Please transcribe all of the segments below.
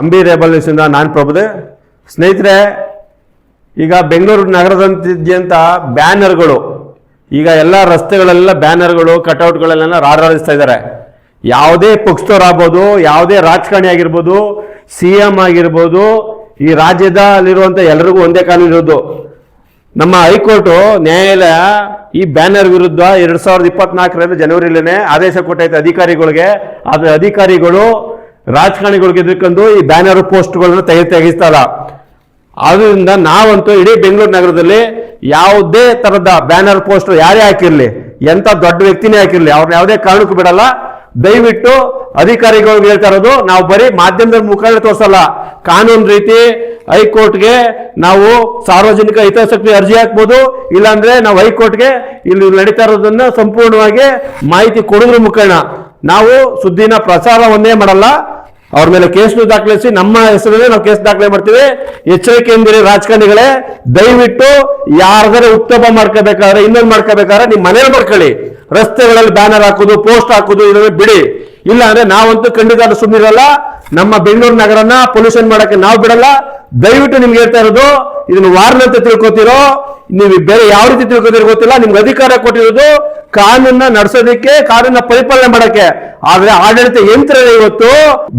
ಅಂಬಿ ರೇಬಲ್ಸಿಂದ ನಾನು ಪ್ರಭುದೆ. ಸ್ನೇಹಿತರೆ, ಈಗ ಬೆಂಗಳೂರು ನಗರದಂತ ಬ್ಯಾನರ್ಗಳು, ಈಗ ಎಲ್ಲ ರಸ್ತೆಗಳೆಲ್ಲ ಬ್ಯಾನರ್ಗಳು ಕಟೌಟ್ಗಳೆಲ್ಲ ರಾರಾಜಿಸ್ತಾ ಇದ್ದಾರೆ. ಯಾವುದೇ ಪಕ್ಷದವರಾಗ್ಬೋದು, ಯಾವುದೇ ರಾಜಕಾರಣಿ ಆಗಿರ್ಬೋದು, CM ಆಗಿರ್ಬೋದು, ಈ ರಾಜ್ಯದಲ್ಲಿರುವಂಥ ಎಲ್ರಿಗೂ ಒಂದೇ ಕಾನೂನು ಇರೋದು. ನಮ್ಮ ಹೈಕೋರ್ಟು ನ್ಯಾಯಾಲಯ ಈ ಬ್ಯಾನರ್ ವಿರುದ್ಧ 2024 ಜನವರಿಲೇನೆ ಆದೇಶ ಕೊಟ್ಟೈತೆ ಅಧಿಕಾರಿಗಳಿಗೆ. ಆದ್ರೆ ಅಧಿಕಾರಿಗಳು ರಾಜಕಾರಣಿಗಳಿಗೆ ಎದುರ್ಕೊಂಡು ಈ ಬ್ಯಾನರ್ ಪೋಸ್ಟ್ಗಳನ್ನ ತೆಗಿಸ್ತಾರ. ಆದ್ರಿಂದ ನಾವಂತೂ ಇಡೀ ಬೆಂಗಳೂರು ನಗರದಲ್ಲಿ ಯಾವುದೇ ತರದ ಬ್ಯಾನರ್ ಪೋಸ್ಟ್ ಯಾರೇ ಹಾಕಿರ್ಲಿ, ಎಂತ ದೊಡ್ಡ ವ್ಯಕ್ತಿನೇ ಹಾಕಿರ್ಲಿ, ಅವ್ರನ್ನ ಯಾವುದೇ ಕಾರಣಕ್ಕೂ ಬಿಡಲ್ಲ. ದಯವಿಟ್ಟು ಅಧಿಕಾರಿಗಳಿಗೆ ಹೇಳ್ತಾ ಇರೋದು, ನಾವು ಬರೀ ಮಾಧ್ಯಮದ ಮುಖಾಂತರ ತೋರಿಸಲ್ಲ, ಕಾನೂನು ರೀತಿ ಹೈಕೋರ್ಟ್ಗೆ ನಾವು ಸಾರ್ವಜನಿಕ ಹಿತಾಸಕ್ತಿ ಅರ್ಜಿ ಹಾಕ್ಬೋದು. ಇಲ್ಲಾಂದ್ರೆ ನಾವು ಹೈಕೋರ್ಟ್ಗೆ ಇಲ್ಲಿ ನಡೀತಾ ಇರೋದನ್ನ ಸಂಪೂರ್ಣವಾಗಿ ಮಾಹಿತಿ ಕೊಡೋದ್ರ ಮುಖೇನ ನಾವು ಸುದ್ದಿನ ಪ್ರಚಾರ ಒಂದೇ ಮಾಡಲ್ಲ, ಅವ್ರ ಮೇಲೆ ಕೇಸ್ನು ದಾಖಲಿಸಿ ನಮ್ಮ ಹೆಸರಲ್ಲೇ ನಾವು ಕೇಸ್ ದಾಖಲೆ ಮಾಡ್ತೀವಿ. ಎಚ್ಚರಿಕೆಯಿಂದಿರಿ ರಾಜಕಾರಣಿಗಳೇ, ದಯವಿಟ್ಟು ಯಾರ್ದಾರೆ ಉತ್ತಮ ಮಾಡ್ಕೋಬೇಕಾದ್ರೆ, ಇನ್ನೊಂದು ಮಾಡ್ಕೋಬೇಕಾದ್ರೆ ನಿಮ್ಮ ಮನೇಲಿ ಮಾಡ್ಕೊಳ್ಳಿ. ರಸ್ತೆಗಳಲ್ಲಿ ಬ್ಯಾನರ್ ಹಾಕೋದು, ಪೋಸ್ಟ್ ಹಾಕೋದು ಇದನ್ನ ಬಿಡಿ. ಇಲ್ಲ ಅಂದ್ರೆ ನಾವಂತೂ ಖಂಡಿತ ಸುಮ್ಮನಿರಲ್ಲ. ನಮ್ಮ ಬೆಂಗಳೂರು ನಗರನ ಪೊಲ್ಯೂಷನ್ ಮಾಡಕ್ಕೆ ನಾವು ಬಿಡಲ್ಲ. ದಯವಿಟ್ಟು ನಿಮ್ಗೆ ಹೇಳ್ತಾ ಇರೋದು, ಇದನ್ನ ವಾರ್ನ್ ಅಂತ ತಿಳ್ಕೊತಿರೋ, ನೀವು ಬೇರೆ ಯಾವ ರೀತಿ ತಿಳ್ಕೊತಿರೋ ಗೊತ್ತಿಲ್ಲ. ನಿಮ್ಗೆ ಅಧಿಕಾರ ಕೊಟ್ಟಿರೋದು ಕಾನೂನ ನಡೆಸೋದಕ್ಕೆ, ಕಾನೂನ ಪರಿಪಾಲನೆ ಮಾಡಕ್ಕೆ. ಆದ್ರೆ ಆಡಳಿತ ಯಂತ್ರ ಇವತ್ತು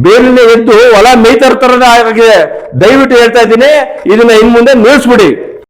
ಬೇಲಿನ ಎದ್ದು ಹೊಲ ಮೇಯ್ತಾ ಇರ್ತಾರ ಆಗಿದೆ. ದಯವಿಟ್ಟು ಹೇಳ್ತಾ ಇದ್ದೀನಿ, ಇದನ್ನ ಇನ್ ಮುಂದೆ ನಿಲ್ಲಿಸ್ಬಿಡಿ.